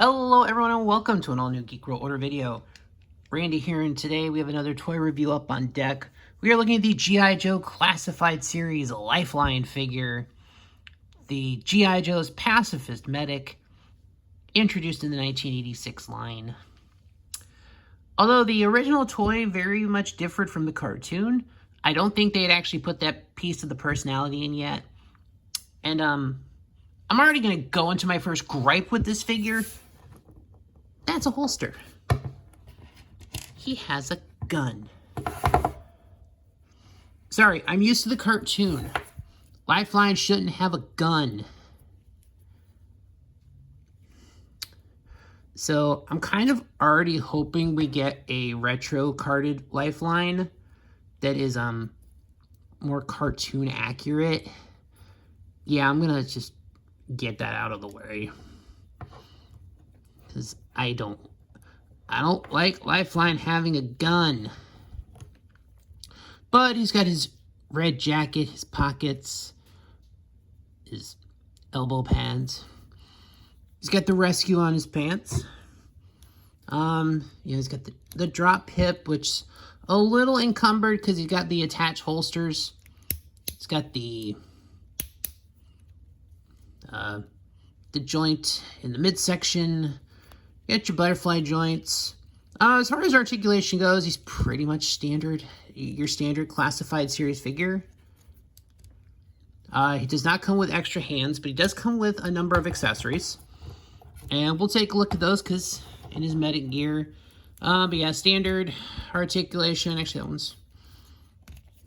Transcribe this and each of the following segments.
Hello everyone and welcome to an all new GIJoe order video. Randy here, and today we have another toy review up on deck. We are looking at the GIJoe Classified Series Lifeline figure. The GIJoe's Pacifist Medic, introduced in the 1986 line. Although the original toy very much differed from the cartoon, I don't think they had actually put that piece of the personality in yet. And I'm already going to go into my first gripe with this figure. That's a holster. He has a gun. Sorry, I'm used to the cartoon. Lifeline shouldn't have a gun. So I'm kind of already hoping we get a retro carded Lifeline that is more cartoon accurate. Yeah, I'm gonna just get that out of the way, because I don't like Lifeline having a gun. But he's got his red jacket, his pockets, his elbow pads. He's got the rescue on his pants. Yeah, he's got the drop hip, which is a little encumbered because he's got the attached holsters. He's got the joint in the midsection. You got your butterfly joints. As far as articulation goes, he's pretty much standard. Your standard classified series figure. He does not come with extra hands, but he does come with a number of accessories. And we'll take a look at those because in his medic gear. But yeah, standard articulation. Actually, that one's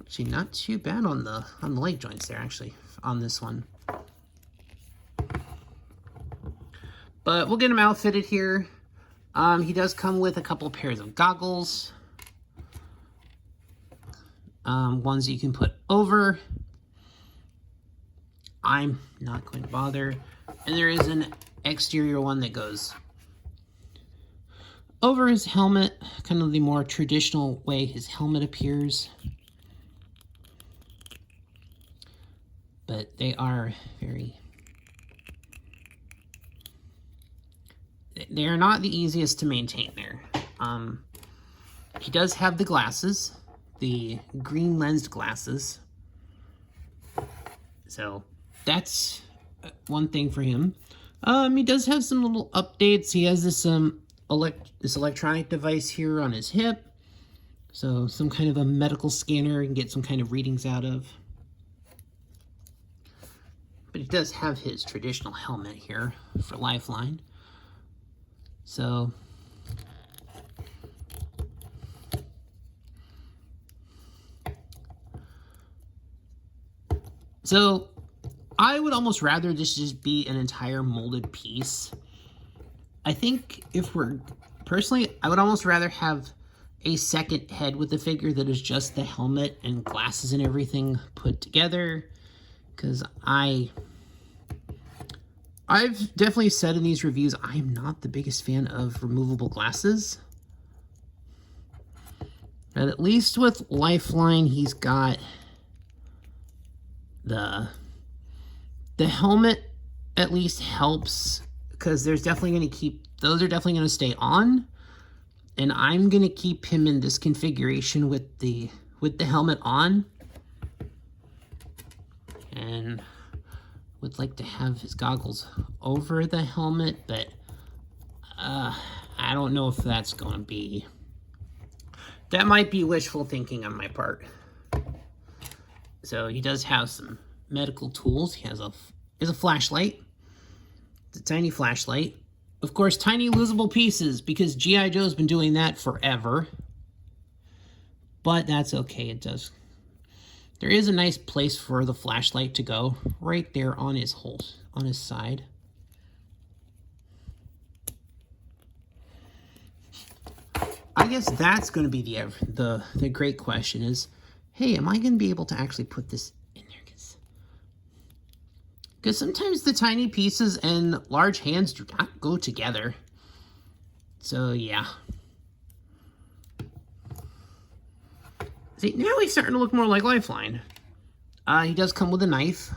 actually not too bad on the leg joints there, actually, on this one. But we'll get him outfitted here. He does come with a couple pairs of goggles. Ones that you can put over. I'm not going to bother. And there is an exterior one that goes over his helmet, kind of the more traditional way his helmet appears. But they are they are not the easiest to maintain there. He does have the glasses, the green lensed glasses. So that's one thing for him. He does have some little updates. He has this this electronic device here on his hip. So some kind of a medical scanner you can get some kind of readings out of. But he does have his traditional helmet here for Lifeline. So I would almost rather this just be an entire molded piece. I think personally, I would almost rather have a second head with the figure that is just the helmet and glasses and everything put together. Because I've definitely said in these reviews, I am not the biggest fan of removable glasses. But at least with Lifeline, he's got the helmet at least helps, because those are definitely going to stay on. And I'm going to keep him in this configuration with the helmet on. And would like to have his goggles over the helmet, but I don't know if that's going to be... That might be wishful thinking on my part. So he does have some medical tools. He has a flashlight. It's a tiny flashlight. Of course, tiny losable pieces, because G.I. Joe's been doing that forever. But that's okay. It does. There is a nice place for the flashlight to go, right there on his side. I guess that's going to be the great question is, hey, am I going to be able to actually put this in there? Because sometimes the tiny pieces and large hands do not go together. So, yeah. See, now he's starting to look more like Lifeline. He does come with a knife,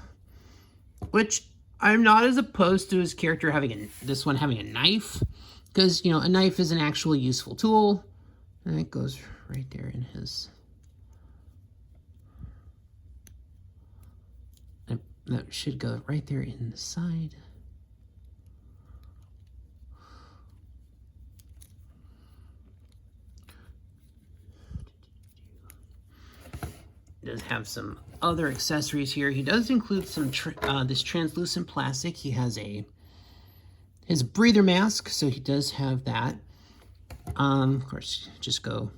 which I'm not as opposed to his character having this one having a knife, because, you know, a knife is an actually useful tool. And it goes right there in his... That should go right there in the side. Does have some other accessories here. He does include some this translucent plastic. He has his breather mask, so he does have that. Of course, just go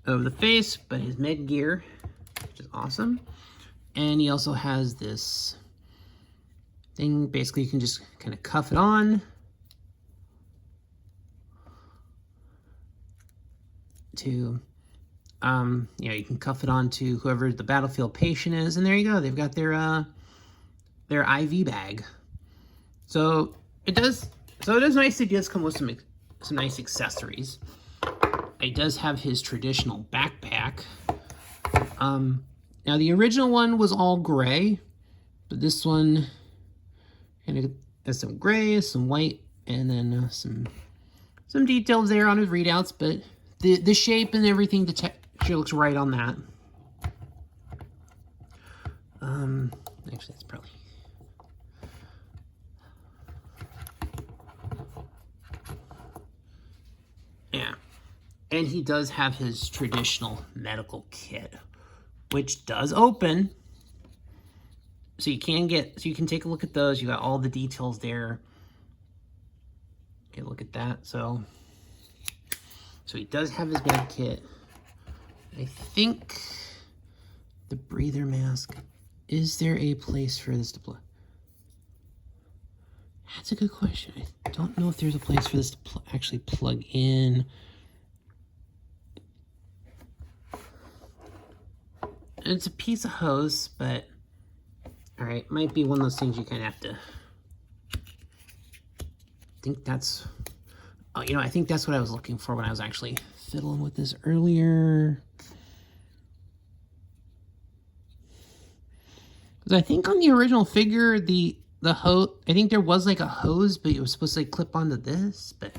over the face, but his med gear, which is awesome. And he also has this thing. Basically, you can just kind of cuff it on to you can cuff it on to whoever the battlefield patient is, and there you go. They've got their IV bag. So it is nice. It does come with some nice accessories. It does have his traditional backpack. Now the original one was all gray, but this one kind of has some gray, some white, and then some details there on his readouts. But the shape and everything, the texture looks right on that. Actually, that's probably... Yeah. And he does have his traditional medical kit, which does open. So you can take a look at those. You got all the details there. Get a look at that. So he does have his med kit. I think the breather mask, is there a place for this to plug? That's a good question. I don't know if there's a place for this to actually plug in. It's a piece of hose, but all right, might be one of those things you kind of have to... I think that's... Oh, you know, I think that's what I was looking for when I was actually fiddling with this earlier. Because I think on the original figure, the hose, I think there was like a hose, but it was supposed to like clip onto this, but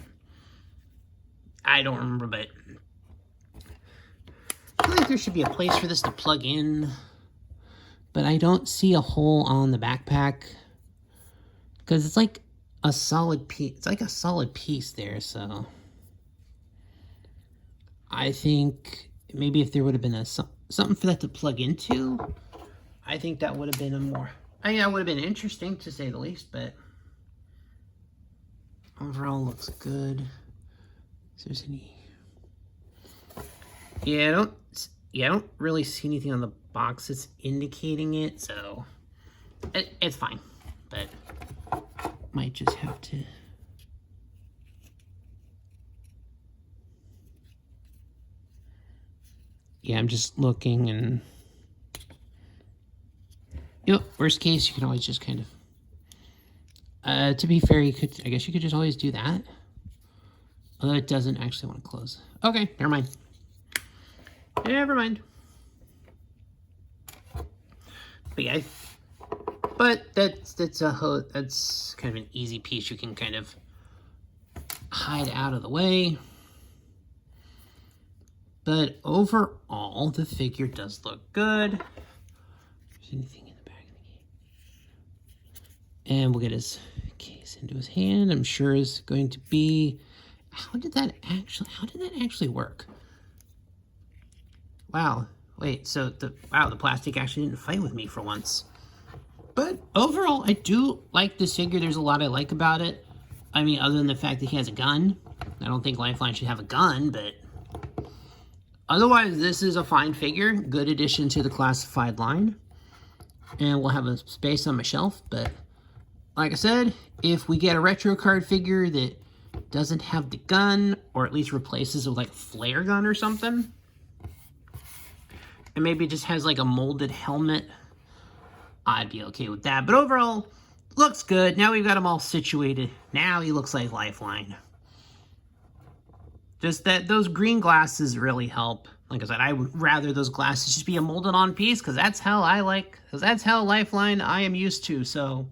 I don't remember, but I feel like there should be a place for this to plug in, but I don't see a hole on the backpack because it's like a solid piece. It's like a solid piece there, so I think maybe if there would have been something for that to plug into, I think that would have been that would have been interesting to say the least, but overall looks good. If there's any... Yeah, I don't really see anything on the box that's indicating it, so it's fine, but might just have to... Yeah, I'm just looking, and worst case, you can always just kind of, to be fair, I guess you could just always do that. Although it doesn't actually want to close. Okay, never mind. Never mind. But yeah, that's kind of an easy piece you can kind of hide out of the way. But overall, the figure does look good. If there's anything in the back of the game. And we'll get his case into his hand. I'm sure is going to be... How did that actually work? Wow. Wait, so the plastic actually didn't fight with me for once. But overall, I do like this figure. There's a lot I like about it. I mean, other than the fact that he has a gun. I don't think Lifeline should have a gun, but otherwise, this is a fine figure. Good addition to the classified line. And we'll have a space on my shelf. But like I said, if we get a retro card figure that doesn't have the gun, or at least replaces it with like a flare gun or something, and maybe just has like a molded helmet, I'd be okay with that. But overall, looks good. Now we've got him all situated. Now he looks like Lifeline. Just that those green glasses really help. Like I said, I would rather those glasses just be a molded on piece, because that's how I like, because that's how Lifeline I am used to. So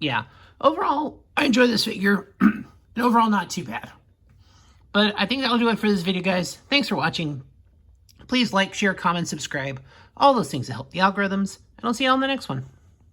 yeah, overall, I enjoy this figure. And overall, not too bad. But I think that'll do it for this video, guys. Thanks for watching. Please like, share, comment, subscribe. All those things that help the algorithms. And I'll see you on the next one.